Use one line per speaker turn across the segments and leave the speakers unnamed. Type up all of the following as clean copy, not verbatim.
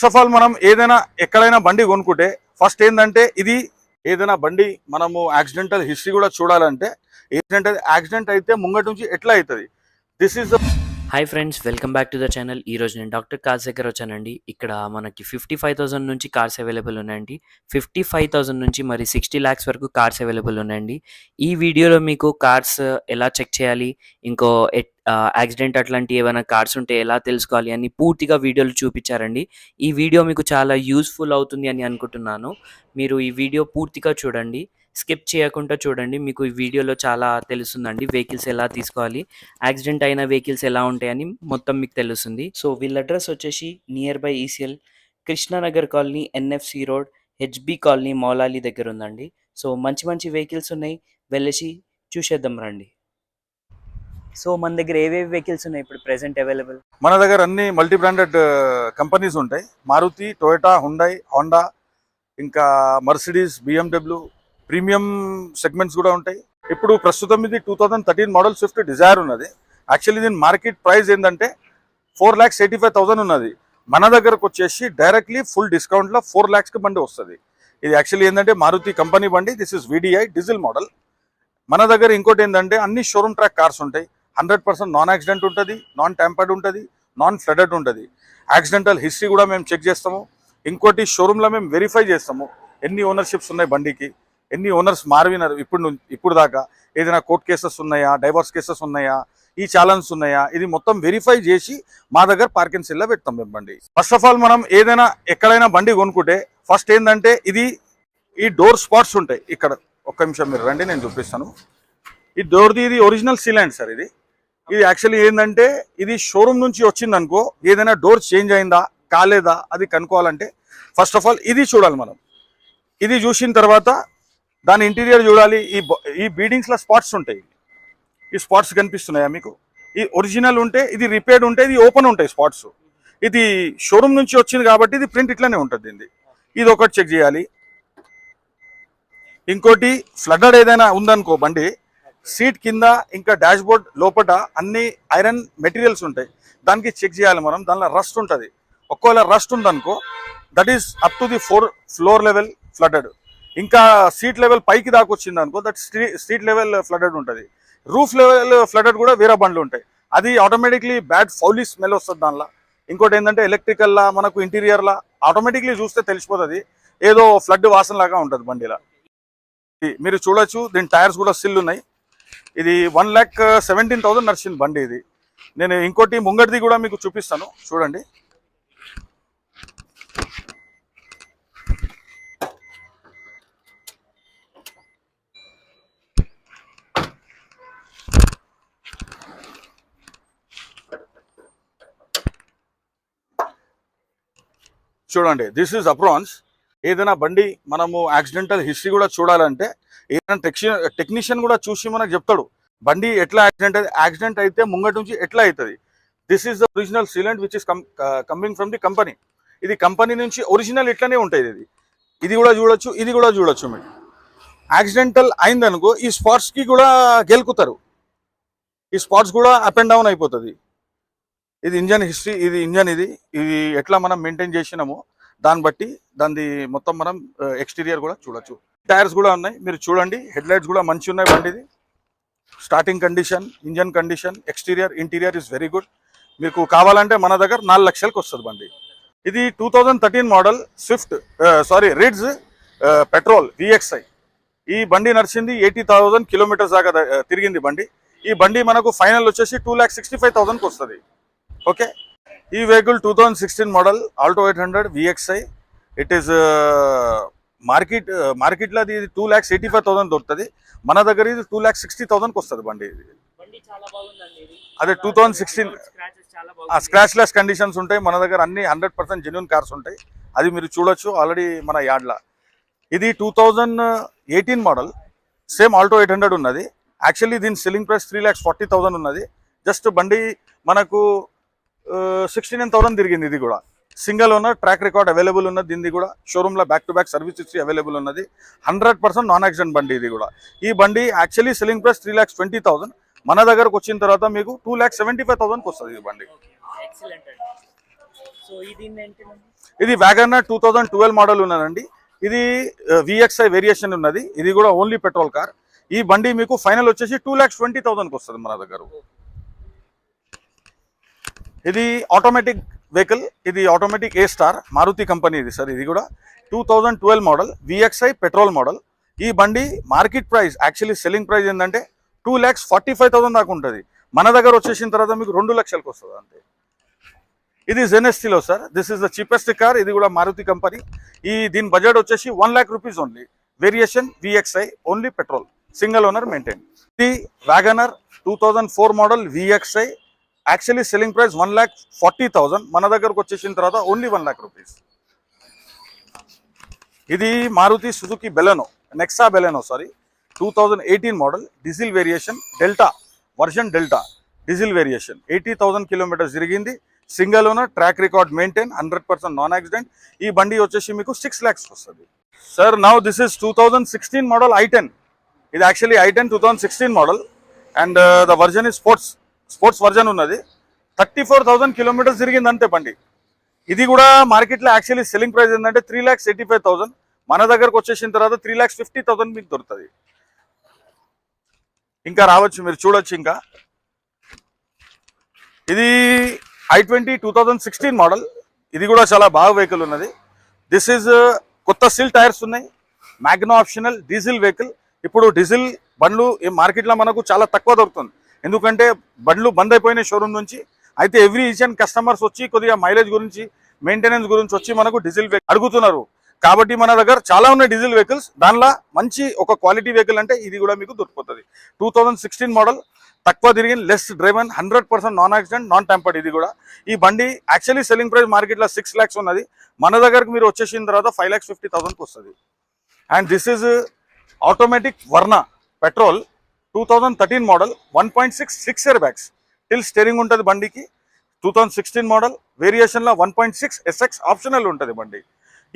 First of all మనం ఏదైనా ఎక్కడైనా బండి కొనుక్కుంటే ఫస్ట్ ఏంటంటే ఇది ఏదైనా బండి మనము యాక్సిడెంటల్ హిస్టరీ కూడా చూడాలంటే యాక్సిడెంట్ అయితే ముంగటి నుంచి ఎట్లా అవుతుంది this is
hi friends, welcome back to the channel. ఈరోజు నేను డాక్టర్ కార్స్ దగ్గర వచ్చానండి. ఇక్కడ మనకి 55,000 నుంచి కార్స్ అవైలబుల్ ఉన్నాయండి. 55,000 నుంచి మరి 60 lakhs వరకు కార్స్ అవైలబుల్ ఉన్నాయండి. ఈ వీడియోలో మీకు కార్స్ ఎలా చెక్ చేయాలి, ఇంకో యాక్సిడెంట్ అట్లాంటి ఏమైనా కార్స్ ఉంటే ఎలా తెలుసుకోవాలి అని పూర్తిగా వీడియోలు చూపించారండి. ఈ వీడియో మీకు చాలా యూస్ఫుల్ అవుతుంది అని అనుకుంటున్నాను. మీరు ఈ వీడియో పూర్తిగా చూడండి, స్కిప్ చేయకుండా చూడండి. మీకు ఈ వీడియోలో చాలా తెలుస్తుందండి. వెహికల్స్ ఎలా తీసుకోవాలి, యాక్సిడెంట్ అయిన వెహికల్స్ ఎలా ఉంటాయని మొత్తం మీకు తెలుస్తుంది. సో వీళ్ళ అడ్రస్ వచ్చేసి near by ECL, Krishnanagar colony, NFC road, HB colony, Moulali దగ్గర ఉందండి. సో మంచి మంచి వెహికల్స్ ఉన్నాయి, వెళ్ళేసి చూసేద్దాం రండి. సో మన దగ్గర ఏవేవి వెహికల్స్ ఉన్నాయి ఇప్పుడు ప్రెసెంట్ అవైలబుల్?
మన దగ్గర అన్ని మల్టీ బ్రాండెడ్ కంపెనీస్ ఉంటాయి. మారుతి, టొయోటా, హుండై, హోండా, ఇంకా మర్సిడీస్, బిఎండబ్ల్యూ, ప్రీమియం సెగ్మెంట్స్ కూడా ఉంటాయి. ఇప్పుడు ప్రస్తుతం ఇది 2013 మోడల్ స్విఫ్ట్ డిజైర్ ఉన్నది. యాక్చువల్లీ దీని మార్కెట్ ప్రైస్ ఏంటంటే 4,85,000 ఉన్నది. మన దగ్గరకు వచ్చేసి డైరెక్ట్లీ ఫుల్ డిస్కౌంట్లో 4 lakhsకి బండి వస్తుంది. ఇది యాక్చువల్లీ ఏంటంటే మారుతి కంపెనీ బండి. This is VDI diesel model. మన దగ్గర ఇంకోటి ఏంటంటే అన్ని షోరూమ్ ట్రాక్ కార్స్ ఉంటాయి. 100% నాన్ యాక్సిడెంట్ ఉంటుంది, నాన్ ట్యాంపర్డ్ ఉంటుంది, నాన్ ఫ్లడెడ్ ఉంటుంది. యాక్సిడెంటల్ హిస్టరీ కూడా మేము చెక్ చేస్తాము. ఇంకోటి షోరూంలో మేము వెరిఫై చేస్తాము ఎన్ని ఓనర్షిప్స్ ఉన్నాయి బండికి, ఎన్ని ఓనర్స్ మారినారు ఇప్పుడు దాకా, ఏదైనా కోర్ట్ కేసెస్ ఉన్నాయా, డైవర్స్ కేసెస్ ఉన్నాయా, ఈ ఛాలెంజ్ ఉన్నాయా, ఇది మొత్తం వెరిఫై చేసి మా దగ్గర పార్కింగ్ సెల్లో పెడతాం మేము బండి. ఫస్ట్ ఆఫ్ ఆల్ మనం ఏదైనా ఎక్కడైనా బండి కొనుక్కుంటే ఫస్ట్ ఏంటంటే ఈ డోర్ స్పాట్స్ ఉంటాయి. ఇక్కడ ఒక్క నిమిషం మీరు రండి, నేను చూపిస్తాను. ఈ డోర్ది ఇది ఒరిజినల్ సీల్ సార్. ఇది యాక్చువల్లీ ఏంటంటే ఇది షోరూమ్ నుంచి వచ్చింది అనుకో, ఏదైనా డోర్ చేంజ్ అయిందా కాలేదా అది కనుక్కోవాలంటే ఫస్ట్ ఆఫ్ ఆల్ ఇది చూడాలి మనం. ఇది చూసిన తర్వాత దాని ఇంటీరియర్ చూడాలి. ఈ బీడింగ్స్లో స్పాట్స్ ఉంటాయి. ఈ స్పాట్స్ కనిపిస్తున్నాయా మీకు? ఈ ఒరిజినల్ ఉంటే, ఇది రిపేర్డ్ ఉంటే ఇది ఓపెన్ ఉంటాయి స్పాట్స్. ఇది షోరూమ్ నుంచి వచ్చింది కాబట్టి ఇది ప్రింట్ ఇట్లానే ఉంటుంది. ఇది ఒకటి చెక్ చేయాలి. ఇంకోటి ఫ్లడెడ్ ఏదైనా ఉందనుకో బండి, సీట్ కింద ఇంకా డాష్ బోర్డ్ లోపల అన్ని ఐరన్ మెటీరియల్స్ ఉంటాయి. దానికి చెక్ చేయాలి మనం. దానిలో రస్ట్ ఉంటుంది. ఒకవేళ రస్ట్ ఉందనుకో that is up to the 4th floor level flooded. ఇంకా సీట్ లెవెల్ పైకి దాకా వచ్చింది అనుకో దట్ స్ట్రీట్ లెవెల్ ఫ్లడెడ్ ఉంటుంది. రూఫ్ లెవెల్ ఫ్లడెడ్ కూడా వేరే బండ్లు ఉంటాయి. అది ఆటోమేటిక్లీ బ్యాడ్ ఫౌలీ స్మెల్ వస్తుంది దానిలో. ఇంకోటి ఏంటంటే ఎలక్ట్రికల్లా మనకు ఇంటీరియర్లా ఆటోమేటిక్లీ చూస్తే తెలిసిపోతుంది, ఏదో ఫ్లడ్ వాసన లాగా ఉంటుంది బండిలా. మీరు చూడొచ్చు, దీని టైర్స్ కూడా సిల్ ఉన్నాయి. ఇది 1,17,000 నడిచింది బండి ఇది. నేను ఇంకోటి ముంగటిది కూడా మీకు చూపిస్తాను, చూడండి. చూడండి, దిస్ ఈజ్ అప్రాన్స్. ఏదైనా బండి మనము యాక్సిడెంటల్ హిస్టరీ కూడా చూడాలంటే ఏదైనా టెక్నీషియన్ కూడా చూసి మనకు చెప్తాడు బండి ఎట్లా యాక్సిడెంట్ అయితే ముంగటి నుంచి ఎట్లా అవుతుంది. This is the original sealant which is coming from the company. ఇది కంపెనీ నుంచి ఒరిజినల్ ఇట్లానే ఉంటుంది. ఇది కూడా చూడొచ్చు, ఇది కూడా చూడొచ్చు. మీరు యాక్సిడెంటల్ అయిందనుకో ఈ స్పాట్స్కి కూడా గెలుకుతారు. ఈ స్పాట్స్ కూడా అప్ అండ్ డౌన్ అయిపోతుంది. ఇది ఇంజన్ హిస్టరీ, ఇది ఇంజన్ ఇది ఎట్లా మనం మెయింటైన్ చేసినామో దాన్ని బట్టి దాన్ని మొత్తం మనం ఎక్స్టీరియర్ కూడా చూడొచ్చు. టైర్స్ కూడా ఉన్నాయి, మీరు చూడండి. హెడ్ లైట్స్ కూడా మంచి ఉన్నాయి బండిది. Starting condition, engine condition, exterior, interior is very good. మీకు కావాలంటే మన దగ్గర 4 లక్షలకు వస్తుంది బండి. ఇది 2013 model Swift ridge petrol VXI. ఈ బండి నడిచింది 80,000 కిలోమీటర్స్ దాకా తిరిగింది బండి. ఈ బండి మనకు ఫైనల్ వచ్చేసి 2,65,000కి వస్తుంది. ఓకే, ఈ vehicle 2016 model Alto 800 VXI. It is మార్కెట్లో అది 2,85,000 దొరుకుతుంది. మన దగ్గర ఇది 2,60,000కి వస్తుంది బండి. ఇది అదే 2016 స్క్రాచ్ లెస్ కండిషన్స్ ఉంటాయి మన దగ్గర. అన్ని 100% జెన్యూన్ కార్స్ ఉంటాయి. అది మీరు చూడొచ్చు ఆల్రెడీ మన యార్డ్లో. ఇది 2018 మోడల్, సేమ్ ఆల్టో 800 ఉన్నది. యాక్చువల్లీ దీని సెల్లింగ్ ప్రైస్ 3,40,000 ఉన్నది. జస్ట్ బండి మనకు 69,000 తిరిగింది. ఇది కూడా single owner, track record available ఉన్నది. దీనిది కూడా షోరూంలో back to back service history available ఉన్నది. 100% నాన్ యాక్సిడెంట్ బండి ఇది కూడా. ఈ బండి యాక్చువల్లీ సెల్లింగ్ ప్రైస్ 3,20,000. మన దగ్గరకు వచ్చిన తర్వాత మీకు 2,75,000కి వస్తుంది ఈ బండి. ఇది వ్యాగనర్ 2012 మోడల్ ఉన్నదండి. ఇది VXI వేరియేషన్ ఉన్నది. ఇది కూడా ఓన్లీ పెట్రోల్ కార్. ఈ బండి మీకు ఫైనల్ వచ్చేసి 2,20,000కి వస్తుంది మన దగ్గర. ఇది ఆటోమేటిక్ వెహికల్. ఇది automatic A star Maruti company ఇది సార్. ఇది కూడా 2012 మోడల్ VXI పెట్రోల్ మోడల్. ఈ బండి market price actually selling price ఏంటంటే 2,45,000 దాకా ఉంటుంది. మన దగ్గర వచ్చేసిన తర్వాత మీకు 2 లక్షలకు వస్తుంది అంతే. ఇది ZST-లో sir. This is the cheapest car. ఇది కూడా మారుతి కంపెనీ. దీని బడ్జెట్ వచ్చేసి 1 lakh rupees only. Variation VXI only petrol, single owner maintain. ఇది Wagon R 2004 model VXI. Actually selling price 1,40,000. మన దగ్గరకు వచ్చేసిన తర్వాత ఓన్లీ 1 lakh rupees. ఇది Maruti Suzuki Baleno, Nexa Baleno sorry, 2018 model diesel variation, delta version, delta diesel variation. 80,000 kilometres తిరిగింది. Single owner, track record maintain, 100% non accident. ఈ బండి వచ్చేసి మీకు 6 lakhs వస్తుంది sir. Now this is 2016 model I10. ఇది actually I10 2016 model and the version is sports version ఉన్నది. 34,000 kilometres తిరిగింది అంతే బండి. ఇది కూడా మార్కెట్లో యాక్చువల్లీ సెల్లింగ్ ప్రైస్ ఏంటంటే 3,85,000. మన దగ్గరకు వచ్చేసిన తర్వాత 3,50,000 మీకు దొరుకుతుంది. ఇంకా రావచ్చు, మీరు చూడొచ్చు. ఇంకా ఇది I20 2016 మోడల్. ఇది కూడా చాలా బాగా వెహికల్ ఉన్నది. దిస్ ఈజ్ కొత్త సిల్ టైర్స్ ఉన్నాయి. మ్యాగ్నో ఆప్షనల్ డీజిల్ వెహికల్. ఇప్పుడు డీజిల్ బండ్లు ఈ మార్కెట్లో మనకు చాలా తక్కువ దొరుకుతుంది. ఎందుకంటే బండ్లు బంద్ అయిపోయినాయి షోరూమ్ నుంచి. అయితే ఎవ్రీ ఈచ్ అండ్ కస్టమర్స్ వచ్చి కొద్దిగా మైలేజ్ గురించి, మెయింటెనెన్స్ గురించి వచ్చి మనకు డీజిల్ వెహికల్ అడుగుతున్నారు. కాబట్టి మన దగ్గర చాలా ఉన్నాయి డీజిల్ వెహికల్స్. దానిలో మంచి ఒక క్వాలిటీ వెహికల్ అంటే ఇది కూడా మీకు దొరికిపోతుంది. 2016 మోడల్, తక్కువ తిరిగిన, less driven, 100% non accident, non tempered. ఇది కూడా ఈ బండి యాక్చువల్లీ సెల్లింగ్ ప్రైస్ మార్కెట్లో 6 lakhs ఉన్నది. మన దగ్గరకు మీరు వచ్చేసిన తర్వాత 5,50,000కి వస్తుంది. And this is automatic Verna petrol 2013 model, 1.6 air bags, till steering ఉంటుంది బండికి. 2016 మోడల్ వేరియేషన్లో 1.6 SX ఆప్షనల్ ఉంటుంది బండి.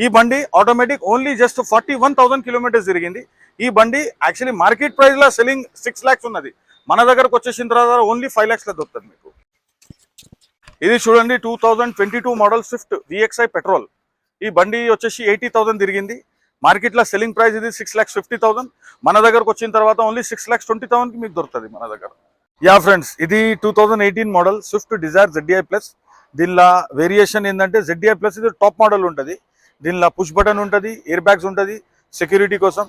ఈ బండి ఆటోమేటిక్ ఓన్లీ జస్ట్ 41,000 కిలోమీటర్స్ తిరిగింది. ఈ బండి యాక్చువల్లీ మార్కెట్ ప్రైస్లో సెల్లింగ్ 6 lakhs ఉన్నది. మన దగ్గరకు వచ్చేసిన తర్వాత ఓన్లీ 5 lakhsలో దొరుకుతుంది మీకు. ఇది చూడండి 2022 మోడల్ స్విఫ్ట్ VXI పెట్రోల్. ఈ బండి వచ్చేసి 80,000 తిరిగింది. మార్కెట్లో సెల్లింగ్ ప్రైస్ ఇది 6,50,000. మన దగ్గరకు వచ్చిన తర్వాత ఓన్లీ 6,20,000కి మీకు దొరుకుతుంది మన దగ్గర. యా ఫ్రెండ్స్, ఇది 2018 model Swift Dzire ZDI plus. దీనిలో వేరియేషన్ ఏంటంటే ZDI ప్లస్ ఇది టాప్ మోడల్ ఉంటుంది. దీనిలో పుష్ బటన్ ఉంటుంది, ఎయిర్ బ్యాగ్స్ ఉంటుంది సెక్యూరిటీ కోసం.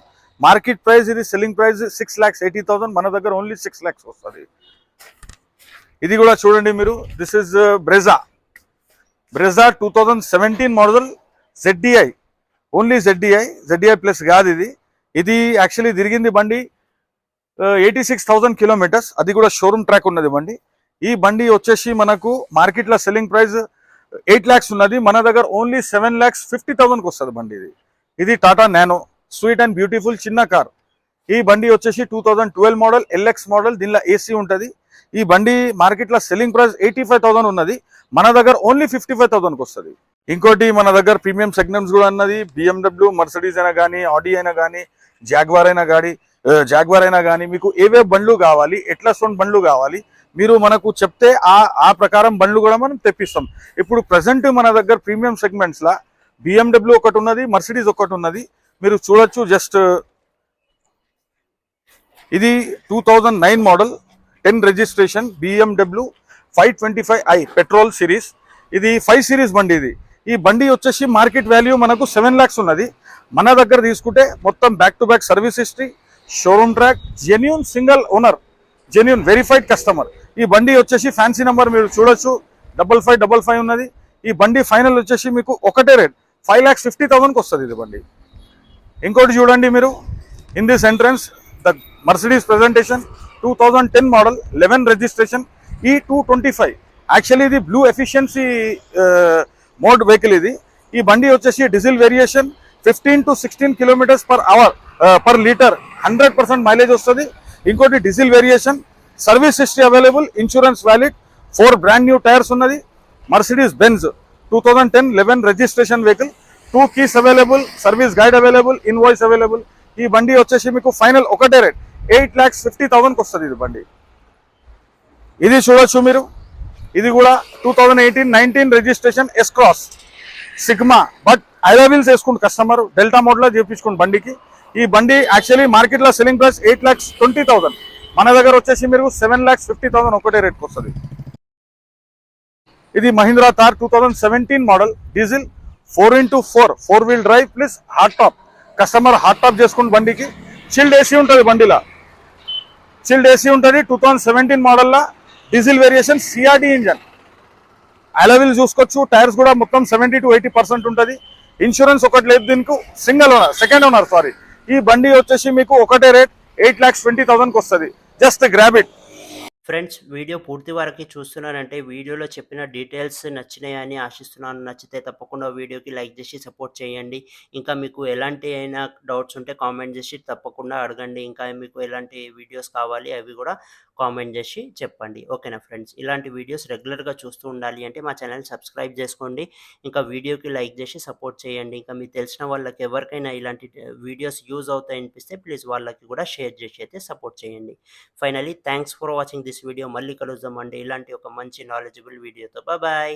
మార్కెట్ ప్రైస్ ఇది సెల్లింగ్ ప్రైస్ 6,80,000. మన దగ్గర ఓన్లీ 6 lakhs వస్తుంది. ఇది కూడా చూడండి మీరు. This is Brezza 2017 model ZDI, only ZDI plus కాదు ఇది. ఇది యాక్చువల్లీ తిరిగింది బండి 86,000 కిలోమీటర్స్. అది కూడా షోరూమ్ ట్రాక్ ఉన్నది బండి. ఈ బండి వచ్చేసి మనకు మార్కెట్లో సెల్లింగ్ ప్రైస్ 8 lakhs ఉన్నది. మన దగ్గర ఓన్లీ 7,50,000కి వస్తుంది బండి ఇది. ఇది Tata nano, sweet and beautiful చిన్న కార్. ఈ బండి వచ్చేసి 2012 మోడల్ LX మోడల్. దీనిలో AC ఉంటుంది. ఈ బండి మార్కెట్లో సెల్లింగ్ ప్రైస్ 85,000 ఉన్నది. మన దగ్గర ఓన్లీ 55,000కి వస్తుంది. ఇంకోటి మన దగ్గర ప్రీమియం సెగ్మెంట్స్ కూడా ఉన్నది. BMW, మర్సిడీస్ అయినా కానీ, ఆడి అయినా కానీ, జాగ్వార్ అయినా కానీ మీకు ఏవే బండ్లు కావాలి, ఎట్లా సౌండ్ బండ్లు కావాలి మీరు మనకు చెప్తే ఆ ప్రకారం బండ్లు కూడా మనం తెప్పిస్తాం. ఇప్పుడు ప్రజెంట్ మన దగ్గర ప్రీమియం సెగ్మెంట్స్లో BMW ఒకటి ఉన్నది, మర్సిడీస్ ఒకటి ఉన్నది. మీరు చూడొచ్చు. జస్ట్ ఇది 2009 model 10 registration BMW 525i petrol series. ఇది 5 సిరీస్ బండి. ఈ బండి వచ్చేసి మార్కెట్ వాల్యూ మనకు 7 lakhs ఉన్నది. మన దగ్గర తీసుకుంటే మొత్తం back to back service history, showroom track, genuine single owner, genuine verified customer. ఈ బండి వచ్చేసి ఫ్యాన్సీ నెంబర్ మీరు చూడొచ్చు 5555 ఉన్నది. ఈ బండి ఫైనల్ వచ్చేసి మీకు ఒకటే రేట్ 5,50,000కి వస్తుంది ఇది బండి. ఇంకోటి చూడండి మీరు. In this entrance the Mercedes presentation 2010 model 11 registration E225. Actually ఇది బ్లూ ఎఫిషియన్సీ మోడ్ వెహికల్ ఇది. ఈ బండి వచ్చేసి diesel variation 15 to 16 kilometers per litre, 100% mileage వస్తుంది. ఇంకోటి diesel variation, service history available, insurance valid, 4 brand new tyres ఉన్నది. Mercedes Benz 2010 11 registration vehicle, 2 keys available, service guide available, invoice available. ఈ బండి వచ్చేసి మీకు ఫైనల్ ఒకటే రేట్ 8,50,000కి వస్తుంది ఇది బండి. ఇది చూడొచ్చు మీరు. ఇది కూడా 2018-19 రిజిస్ట్రేషన్ S-Cross. సిగ్మా, బట్ ఐరావిల్స్ వేసుకుంటు కస్టమర్ డెల్టా మోడల్లో చేపించుకోండి బండికి. ఈ బండి యాక్చువల్లీ మార్కెట్లో సెల్లింగ్ ప్రైస్ 8,20,000, మన దగ్గర వచ్చేసి మీరు 7,50,000 ఒకటే రేట్కి వస్తుంది. ఇది Mahindra Thar 2017 model diesel 4x4 4-wheel drive plus hard top. Customer hard top చేసుకుని బండికి చిల్డ్ ఏసీ ఉంటుంది, బండిలో చిల్డ్ ఏసీ ఉంటుంది. 2017 మోడల్లో డీజిల్ వేరియేషన్ సిఆర్డి ఇంజన్. అలవిల్ చూసుకోవచ్చు. టైర్స్ కూడా మొత్తం 70 to 80% ఉంటుంది. ఇన్సూరెన్స్ ఒకటి లేదు దీనికి. Second owner sorry. ఈ బండి వచ్చేసి మీకు ఒకటే రేట్ 8,20,000కి వస్తుంది. Just grab it.
Friends, video పూర్తి వరకు చూస్తున్నానంటే వీడియోలో చెప్పిన డీటెయిల్స్ నచ్చినాయని ఆశిస్తున్నాను. నచ్చితే తప్పకుండా వీడియోకి లైక్ చేసి సపోర్ట్ చేయండి. ఇంకా మీకు ఎలాంటి అయినా డౌట్స్ ఉంటే కామెంట్ చేసి తప్పకుండా అడగండి. ఇంకా మీకు ఎలాంటి వీడియోస్ కావాలి అవి కూడా కామెంట్ చేసి చెప్పండి. ఓకేనా ఫ్రెండ్స్, ఇలాంటి వీడియోస్ రెగ్యులర్గా చూస్తూ ఉండాలి అంటే మా ఛానల్ సబ్స్క్రైబ్ చేసుకోండి. ఇంకా వీడియోకి లైక్ చేసి సపోర్ట్ చేయండి. ఇంకా మీకు తెలిసిన వాళ్ళకి ఎవరికైనా ఇలాంటి వీడియోస్ యూజ్ అవుతాయి అనిపిస్తే ప్లీజ్ వాళ్ళకి కూడా షేర్ చేసి అయితే సపోర్ట్ చేయండి. Finally thanks for watching this video. మళ్ళీ కలుద్దామండి ఇలాంటి ఒక మంచి నాలెడ్జబుల్ వీడియోతో. బాయ్.